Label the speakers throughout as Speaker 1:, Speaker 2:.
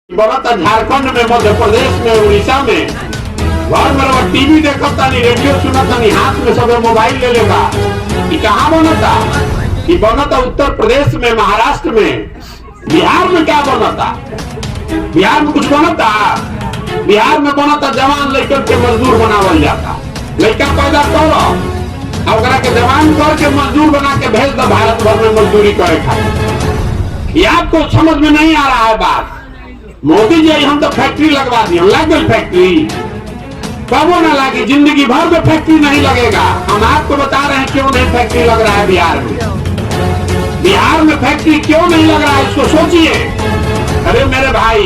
Speaker 1: बनता झारखंड में, मध्य प्रदेश में, उड़ीसा में घर में टीवी देखता नहीं, रेडियो सुनता नहीं, हाथ में सब मोबाइल ले लेगा। ये कहाँ बनता? ये बनता उत्तर प्रदेश में, महाराष्ट्र में। बिहार में क्या बनता? बिहार में कुछ बनता? बिहार में बनता जवान लड़कन के मजदूर बनावल जाता। लड़का पैदा करो और के जवान करके मजदूर बना के भेज दो भारत भर में मजदूरी करे खातिर। ये आपको समझ में नहीं आ रहा है बात। मोदी जी हम तो फैक्ट्री लगवा दी, लग गई फैक्ट्री, कबो ना लगी, जिंदगी भर में फैक्ट्री नहीं लगेगा। हम आपको बता रहे हैं क्यों नहीं फैक्ट्री लग रहा है बिहार में। बिहार में फैक्ट्री क्यों नहीं लग रहा है, इसको सोचिए। अरे मेरे भाई,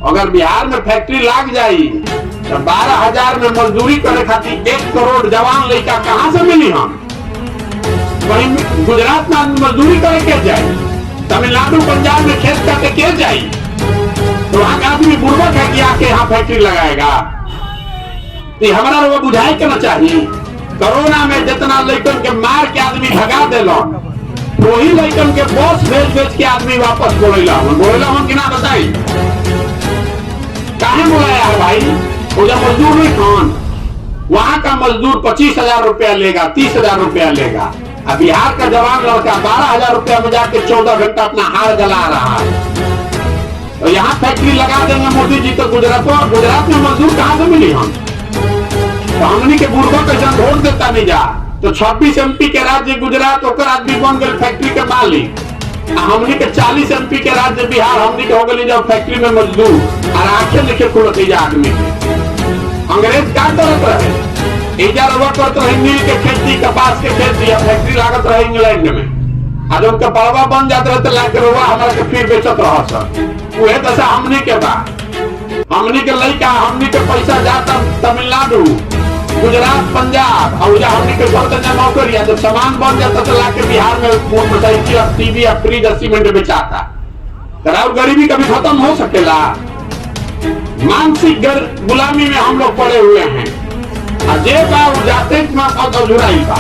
Speaker 1: अगर बिहार में फैक्ट्री लग जाए तो 12,000 में मजदूरी करे खातिर 1 करोड़ जवान लड़का कहाँ से मिली? हम वही गुजरात में मजदूरी करे के जाए, तमिलनाडु पंजाब में खेत काटे के जाए, तो वहां का आदमी बुर्बक है कि आके यहाँ फैक्ट्री लगाएगा। तो हमारा वो बुझाई के ना चाहिए। कोरोना में जितना लड़कन के मार के आदमी भगा दिलो, वही लड़कन के बॉस भेज के आदमी वापस बोलेला हम कि ना बताई काहे बोलाया है भाई? वो जब मजदूर नहीं खान, वहां का मजदूर 25,000 रुपया लेगा, 30,000 रुपया लेगा। अब बिहार का जवान लड़का 12,000 रुपया में जाके 14 घंटा अपना हार जला रहा है। तो यहाँ फैक्ट्री लगा देंगे मोदी जी तो गुजरात में मजदूर कहाँ से मिली? हम तो हमनी के बुर्बक कैसे वोट देता नहीं जा, तो 26 MP के राज्य गुजरात होकर आदमी बन गए फैक्ट्री के मालिक। हमनी के 40 MP के राज्य बिहार, हमनी के हो गए जब फैक्ट्री में मजदूर और आंखें लिखे खुलती जा आदमी के। अंग्रेज क्या करत रहे? इधर वक्त करते रहे नील के खेती, कपास के खेती, फैक्ट्री लागत रहे इंग्लैंड में। आज उनका पड़वा बन जाते रहते लाकर हमारे के फिर बेचत रहा सर। वह दशा हमनी के बा। हमनी के लड़का, हमनी के पैसा जाता तमिलनाडु, गुजरात, पंजाब, और हमनी के घर नौकरी, जब सामान बन जाता तो लाके बिहार में मोटरसाइकिल, टीवी, फ्रिज 80 मिनट बेचाता। और गरीबी कभी खत्म हो सकेला? मानसिक गुलामी में हम लोग पड़े हुए हैं। अजय बा जाते जुड़ाई बा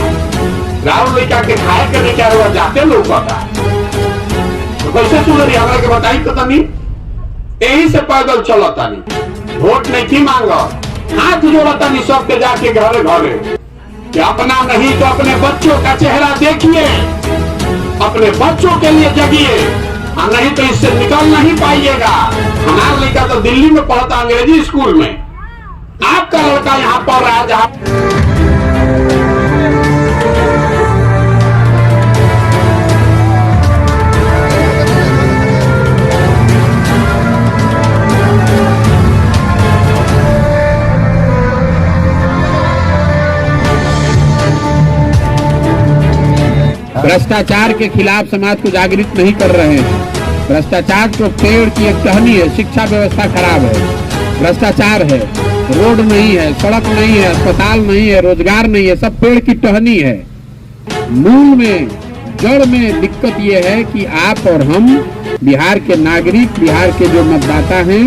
Speaker 1: राहुल लड़का के खाए के नहीं क्या हुआ, जाते लोग पता तो कैसे सुधरी? हमरा के बताई तो तनी। यही से पैदल चलता नहीं, वोट नहीं थी मांगा, हाथ जोड़ता नहीं सबके जाके घरे घरे कि अपना नहीं तो अपने बच्चों का चेहरा देखिए, अपने बच्चों के लिए जगिए, नहीं तो इससे निकल नहीं पाइएगा। हमारा लड़का तो दिल्ली में पढ़ता अंग्रेजी स्कूल में, आपका लड़का यहाँ पढ़ रहा है जहाँ
Speaker 2: भ्रष्टाचार के खिलाफ समाज को जागृत नहीं कर रहे हैं। भ्रष्टाचार तो पेड़ की एक टहनी है। शिक्षा व्यवस्था खराब है, भ्रष्टाचार है, रोड नहीं है, सड़क नहीं है, अस्पताल नहीं है, रोजगार नहीं है, सब पेड़ की टहनी है। मूल में, जड़ में दिक्कत यह है कि आप और हम बिहार के नागरिक, बिहार के जो मतदाता हैं,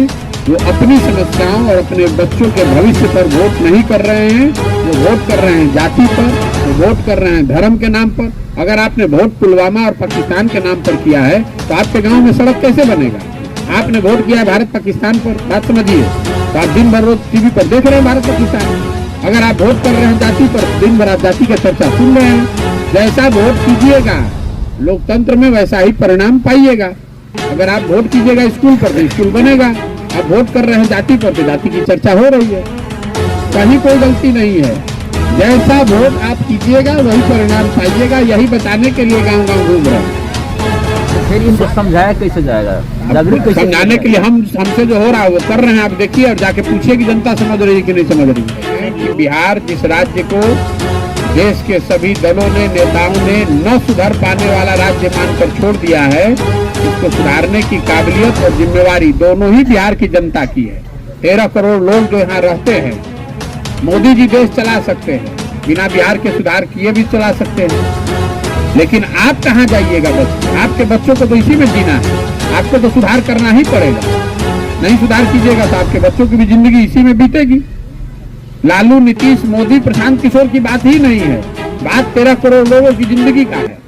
Speaker 2: वो अपनी समस्याओं और अपने बच्चों के भविष्य पर वोट नहीं कर रहे हैं। वो वोट कर रहे हैं जाति पर, वो वोट कर रहे हैं धर्म के नाम पर। अगर आपने वोट पुलवामा और पाकिस्तान के नाम पर किया है तो आपके गांव में सड़क कैसे बनेगा? आपने वोट किया है भारत पाकिस्तान पर, बात समझिए। तो आप दिन भर रोज टीवी पर देख रहे हैं भारत पाकिस्तान। अगर आप वोट कर रहे हैं जाति पर, दिन भर आप जाति का चर्चा सुन रहे हैं। जैसा वोट कीजिएगा लोकतंत्र में वैसा ही परिणाम पाइएगा। अगर आप वोट कीजिएगा स्कूल पर तो स्कूल बनेगा। आप वोट कर रहे हैं जाति पर तो जाति की चर्चा हो रही है। कहीं कोई गलती नहीं है। जैसा वोट आप कीजिएगा वही परिणाम पाइएगा। यही बताने के लिए गांव गांव घूम रहे हैं।
Speaker 3: फिर इनको समझाया कैसे जाएगा?
Speaker 2: समझाने के लिए हमसे जो हो रहा है वो कर रहे हैं। आप देखिए और जाके पूछिए कि जनता समझ रही है कि नहीं समझ रही है। कि बिहार जिस राज्य को देश के सभी दलों ने, नेताओं ने न सुधर पाने वाला राज्य मानकर छोड़ दिया है, इसको सुधारने की काबिलियत और जिम्मेवारी दोनों ही बिहार की जनता की है। 13 करोड़ लोग जो यहाँ रहते हैं, मोदी जी देश चला सकते हैं, बिना बिहार के सुधार किए भी चला सकते हैं। लेकिन आप कहाँ जाइएगा? आपके बच्चों को तो इसी में जीना है। आपको तो सुधार करना ही पड़ेगा। नहीं सुधार कीजिएगा तो आपके बच्चों की भी जिंदगी इसी में बीतेगी। लालू, नीतीश, मोदी, प्रशांत किशोर की बात ही नहीं है। बात 13 करोड़ लोगों की जिंदगी का है।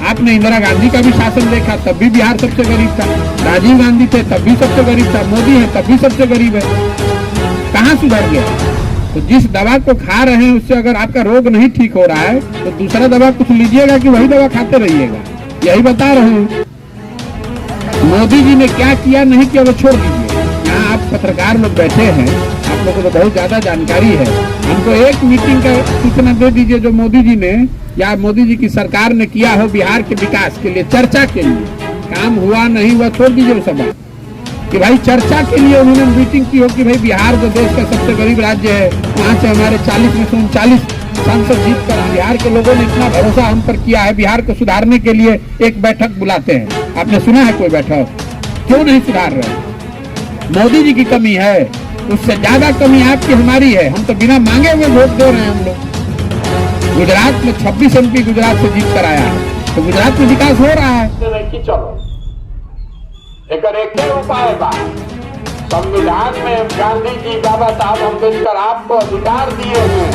Speaker 2: आपने इंदिरा गांधी का भी शासन देखा, तब भी बिहार सबसे गरीब था। राजीव गांधी थे तब भी सबसे गरीब था। मोदी है तब भी सबसे गरीब है। कहाँ सुधर गया? तो जिस दवा को खा रहे हैं उससे अगर आपका रोग नहीं ठीक हो रहा है तो दूसरा दवा कुछ लीजिएगा कि वही दवा खाते रहिएगा। यही बता रहे हैं। मोदी जी ने क्या किया नहीं किया वो छोड़ दीजिए। यहाँ आप पत्रकार लोग बैठे हैं, आप लोगों को तो बहुत ज्यादा जानकारी है। हमको एक मीटिंग का सूचना दे दीजिए जो मोदी जी ने या मोदी जी की सरकार ने किया हो बिहार के विकास के लिए, चर्चा के लिए। काम हुआ नहीं हुआ छोड़ दीजिए वो सब बात, कि भाई चर्चा के लिए उन्होंने मीटिंग की हो कि भाई बिहार जो देश का सबसे गरीब राज्य है, वहाँ से हमारे 40 में से 39 सांसद जीत कर बिहार के लोगों ने इतना भरोसा हम पर किया है, बिहार को सुधारने के लिए एक बैठक बुलाते हैं। आपने सुना है कोई बैठक? क्यों नहीं सुधार रहे? मोदी जी की कमी है, उससे ज्यादा कमी आपकी हमारी है। हम तो बिना मांगे हुए वोट दे रहे हैं हम लोग। गुजरात में 26 MP गुजरात से जीत कर आया है, तो गुजरात में विकास हो रहा है।
Speaker 1: चलो एक उपाय बा। संविधान में गांधी जी बाबा साहब अम्बेडकर आपको अधिकार दिए हैं,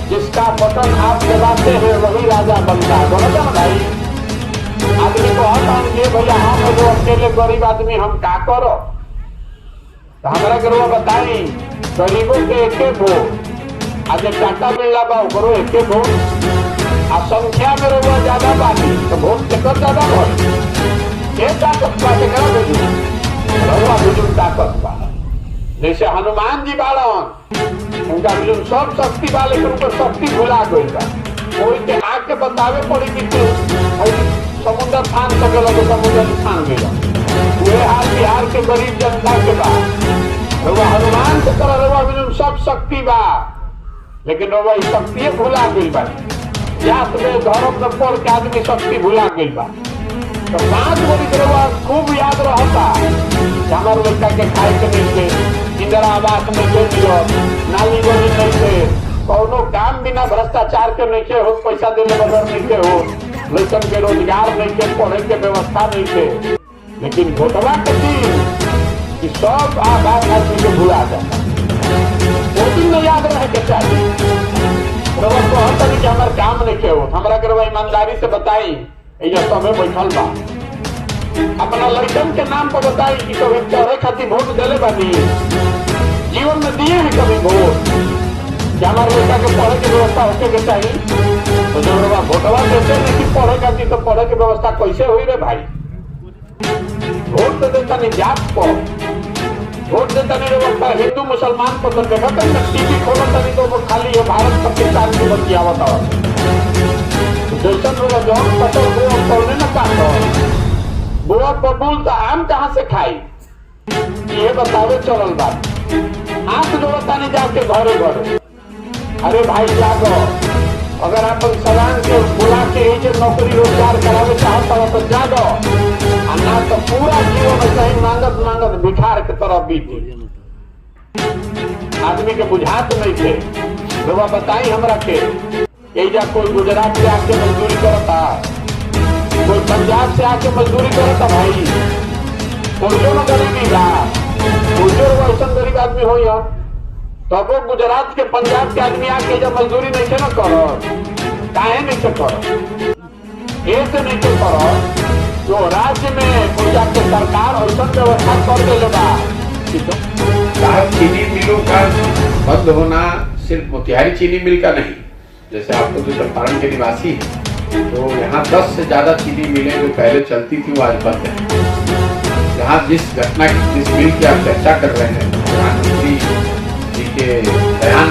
Speaker 1: जिसका बटन आप दबाते हैं वही राजा बनता है। बोलो ना भाई, आदमी को हटाएंगे भैया हम वो अकेले गरीब आदमी हम क्या करो? तो हमारा गरीब बताई गरीबों के एक वोट आज टाटा मिला बा करो एक वोट आ संख्या में रहुआ ज्यादा बानी तो वोट टिकट ज्यादा बढ़ ताकत ताकत बा। जैसे हनुमान जी बाड़न उनका सब शक्ति बा, लेकिन उनका शक्ति भुला गई बा। कोई के आके बतावे पड़ी कि समुद्र फान सकेला तो समुद्र फान गया। पूरे हाल बिहार के गरीब जनता के बा। रउआ हनुमान से कर रउआ सब शक्ति बा, लेकिन रउआ शक्ति भुला गई बा। जात में धर्म में पढ़ के आदमी शक्ति भुला गई बा। तो 5 बड़ी रउआ खूब याद रहता हमारे लड़का के खाए के नहीं थे, इंदिरा आवास नहीं मिलो, नाली बनी नहीं थे, कौनो काम बिना भ्रष्टाचार के नहीं के हो, पैसा देने बगैर नहीं के हो, लड़कन के रोजगार नहीं के, पढ़े के व्यवस्था नहीं के। लेकिन घोटवा के दिन कि सब आधार आदमी को भुला जाता। वो दिन में याद रहे के चाहिए। रउआ कहता नहीं कि हमारे काम नहीं के हो, हमारा के रउआ ईमानदारी से बताई समय बैठल बा। अपना लड़कन के नाम पर बताई कि कभी पढ़े खातिर वोट दिले बानी, जीवन में दिए हैं कभी वोट? क्या हमारे लड़का के पढ़े की व्यवस्था होके के चाहिए? तो जब वोटवा देते नहीं कि पढ़े खातिर, तो पढ़े की व्यवस्था कैसे हुई रे भाई? वोट तो देता नहीं जात को, वोट देता नहीं व्यवस्था हिंदू मुसलमान को। तो देखा था टीवी खोलता नहीं तो वो खाली है भारत पाकिस्तान की बच्ची आवत जैसन जौन फसल बोने न पातो बोआ बबूल तो आम कहाँ से खाई? ये बतावे चलल बात। हाथ जोड़ता नहीं जाके घरे घरे। अरे भाई जागो, अगर आप सलान के बुला के एक नौकरी रोजगार करावे चाहता हो तो जागो, ना तो पूरा जीवन कहीं मांगत मांगत भिखार के तरफ बीती। आदमी के बुझात नहीं थे। रउआ बताई हमरा के एजा कोई गुजरात से आके मजदूरी करता, कोई पंजाब से आके मजदूरी करता भाई, कोई जो न गरीबी बा, कोई जो ऐसा गरीब आदमी हो या तो वो गुजरात के पंजाब के आदमी आके जब मजदूरी नहीं थे न करो, काहे नहीं थे करो? ऐसे नहीं थे करो जो राज्य में कोई जाके सरकार ऐसा व्यवस्था कर दे बा।
Speaker 2: चीनी मिलों का बंद होना सिर्फ मोतिहारी चीनी मिल का नहीं, जैसे आपको जो चंपारण के निवासी हैं तो यहाँ 10 से ज्यादा चीनी मिलें जो पहले चलती थी वो आज बंद है। यहाँ जिस घटना जिस मिल की आप चर्चा कर रहे हैं, प्रधानमंत्री जी के बयान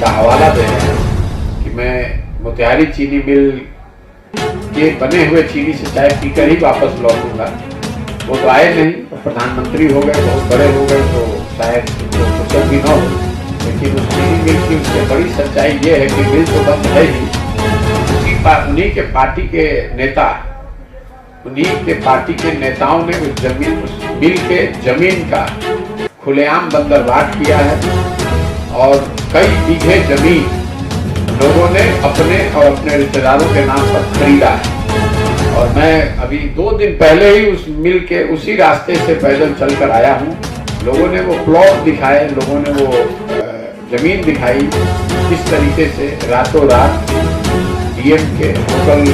Speaker 2: का हवाला दे रहे हैं कि मैं मोतिहारी चीनी मिल के बने हुए चीनी से चाय पीकर ही वापस लौटूंगा। वो तो आए नहीं, तो प्रधानमंत्री हो गए, बहुत बड़े हो गए, तो शायद फुर्सत भी न हो। लेकिन उस चीनी मिल की उससे बड़ी सच्चाई ये है कि मिल तो बंद है ही, उन्हीं के पार्टी के नेता, उन्हीं के पार्टी के नेताओं ने उस मिल के जमीन का खुलेआम बंदरबाट किया है और कई बीघे जमीन लोगों ने अपने और अपने रिश्तेदारों के नाम पर खरीदा है। और मैं अभी 2 दिन पहले ही उस मिल के उसी रास्ते से पैदल चलकर आया हूँ। लोगों ने वो प्लॉट दिखाए, लोगों ने वो जमीन दिखाई, किस तरीके से रातों रात
Speaker 1: डीएम के लोकल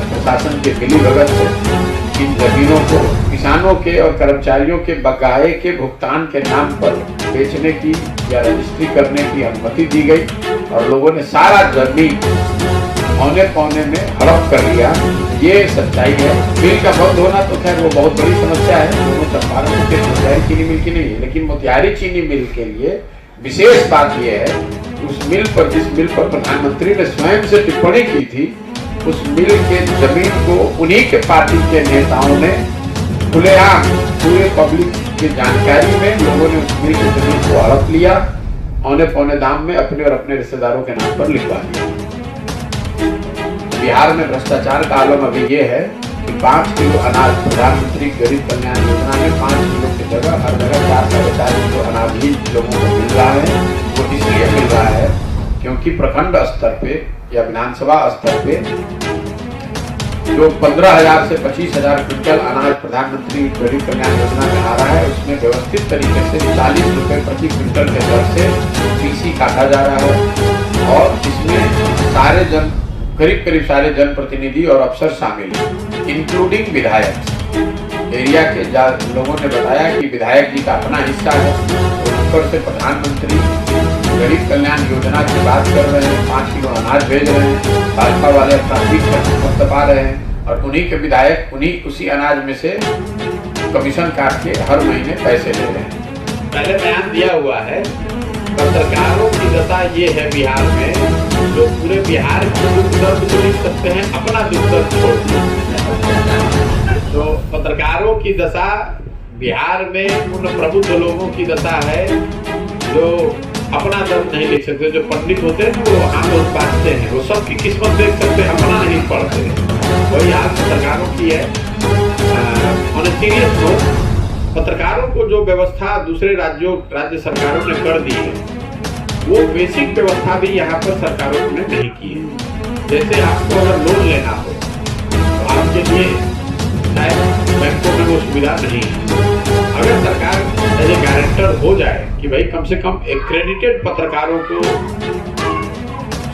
Speaker 1: प्रशासन के मिलीभगत से इन जमीनों को किसानों के और कर्मचारियों के बकाये के भुगतान के नाम पर बेचने की या रजिस्ट्री करने की अनुमति दी गई और लोगों ने सारा जमीन औने पौने में हड़प कर लिया। ये सच्चाई है। मिल का बंद होना तो खैर वो बहुत बड़ी समस्या है, दोनों चंपारण में सिर्फ मोतिहारी चीनी मिल की नहीं है, लेकिन मोतिहारी चीनी मिल के लिए विशेष बात यह है उस मिल पर, जिस मिल पर प्रधानमंत्री ने स्वयं से टिप्पणी की थी, उस मिल के जमीन को उन्हीं के पार्टी के नेताओं ने खुलेआम पूरे पब्लिक की जानकारी में लोगों ने उस मिल की जमीन को हड़प लिया, औने पौने दाम में अपने और अपने रिश्तेदारों के नाम पर लिखवा दिया। बिहार में भ्रष्टाचार का आलम अभी ये है कि 5 किलो अनाज प्रधानमंत्री गरीब कल्याण योजना में 5 किलो की जगह हर जगह 4-4.5 किलो अनाज ही लोगों को मिल रहा है। वो इसलिए मिल रहा है क्योंकि प्रखंड स्तर पे या विधानसभा स्तर पे जो 15,000 से 25,000 क्विंटल अनाज प्रधानमंत्री गरीब कल्याण योजना में आ रहा है, उसमें व्यवस्थित तरीके से 40 रुपए प्रति क्विंटल के दर से पीसी काटा जा रहा है और इसमें सारे करीब सारे जनप्रतिनिधि और अफसर शामिल हैं, इंक्लूडिंग विधायक। एरिया के लोगों ने बताया कि विधायक जी का अपना हिस्सा है, तो ऊपर से प्रधानमंत्री गरीब कल्याण योजना की बात कर रहे हैं, 5 किलो अनाज भेज रहे हैं, भाजपा वाले अपना खर्च पा रहे हैं और उन्हीं के विधायक उसी अनाज में से कमीशन काट के हर महीने पैसे ले रहे हैं। पहले बयान दिया हुआ है। पत्रकारों की दशा ये है बिहार में, जो पूरे बिहार के दुख दर्द को लिख सकते हैं, अपना दुख दर्द छोड़। तो पत्रकारों की दशा बिहार में उन प्रबुद्ध लोगों की दशा है जो अपना दर्द नहीं लिख सकते। जो पंडित होते हैं वो आंदोलन बांटते हैं, वो सबकी किस्मत देख सकते हैं, अपना नहीं पढ़ते। वही हाल पत्रकारों की है। ऑन अ सीरियस नोट, पत्रकारों को जो व्यवस्था दूसरे राज्य सरकारों ने कर दी है, वो बेसिक व्यवस्था भी यहाँ पर सरकारों ने नहीं की है। जैसे आपको अगर लोन लेना हो तो आपके लिए शायद बैंकों में वो सुविधा नहीं है। अगर सरकार एज ए गारंटर हो जाए कि भाई कम से कम एक्रेडिटेड पत्रकारों को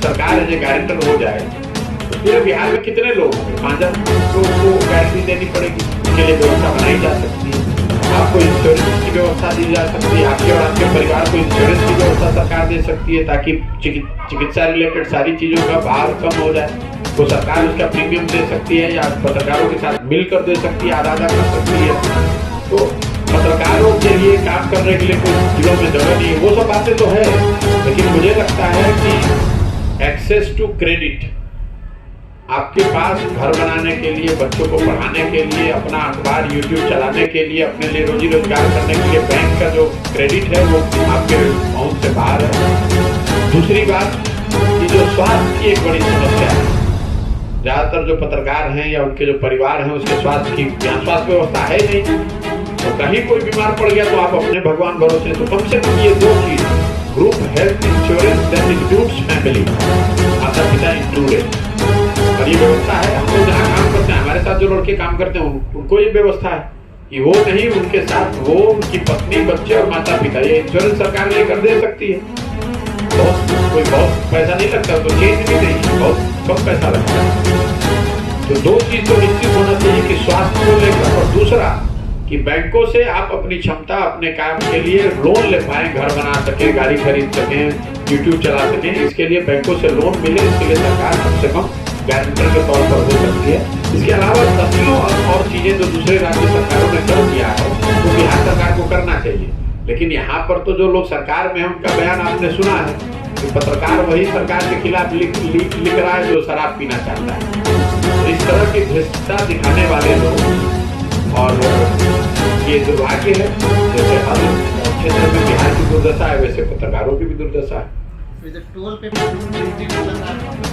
Speaker 1: सरकार एज ए गारंटर हो जाए, तो पूरे बिहार में कितने लोग होंगे? 5,000 लोगों को गारंटी देनी पड़ेगी, उसके लिए व्यवस्था बनाई जा सकती है। आपको इंश्योरेंस की व्यवस्था दी जा सकती है, आपके और आपके परिवार को इंश्योरेंस की व्यवस्था सरकार दे सकती है ताकि चिकित्सा रिलेटेड सारी चीजों का भार कम हो जाए। तो सरकार उसका प्रीमियम दे सकती है या पत्रकारों के साथ मिलकर दे सकती है, आधा कर सकती है। तो पत्रकारों के लिए काम करने के लिए कोई जिलों में जगह नहीं है। वो सब बातें तो है, लेकिन मुझे लगता है कि एक्सेस टू क्रेडिट, आपके पास घर बनाने के लिए, बच्चों को पढ़ाने के लिए, अपना अखबार यूट्यूब चलाने के लिए, अपने लिए रोजी रोजगार करने के लिए बैंक का जो क्रेडिट है वो आपके पहुंच से बाहर है। दूसरी बात कि जो स्वास्थ्य की एक बड़ी समस्या है, ज्यादातर जो पत्रकार हैं या उनके जो परिवार हैं उसके स्वास्थ्य की यहाँ स्वास्थ्य व्यवस्था है नहीं। तो कहीं कोई बीमार पड़ गया तो आप अपने भगवान भरोसे, तो कम से कम ये 2 चीज, group health insurance that includes family, माता पिता इंक्लूडेड, और ये व्यवस्था है। हम लोग जहाँ काम करते हैं, हमारे साथ जो लड़के काम करते हैं उनको ये व्यवस्था है कि वो नहीं, उनके साथ वो, उनकी पत्नी, बच्चे और माता पिता, ये इंश्योरेंस सरकार लेकर दे सकती है। कोई बहुत पैसा नहीं लगता, तो चेंज भी नहीं, बहुत कम पैसा लगता है। तो 2 चीज तो निश्चित होना चाहिए कि स्वास्थ्य को लेकर, और दूसरा कि बैंकों से आप अपनी क्षमता, अपने काम के लिए लोन ले पाए, घर बना सके, गाड़ी खरीद सके, यूट्यूब चला सके, इसके लिए बैंकों से लोन मिले, इसके लिए सरकार कम से कम गारंटर के तौर पर हो सकती है। इसके अलावा दसियों और चीजें जो दूसरे राज्य सरकारों ने कर दिया है तो बिहार सरकार को करना चाहिए। लेकिन यहाँ पर तो जो लोग सरकार में हैं उनका बयान आपने सुना है कि पत्रकार वही सरकार के खिलाफ लिख रहा है जो शराब पीना चाहता है। तो इस तरह की भ्रष्टता दिखाने वाले लोग, और ये दुर्भाग्य है, जैसे हर क्षेत्र में बिहार की दुर्दशा है वैसे पत्रकारों की भी दुर्दशा है।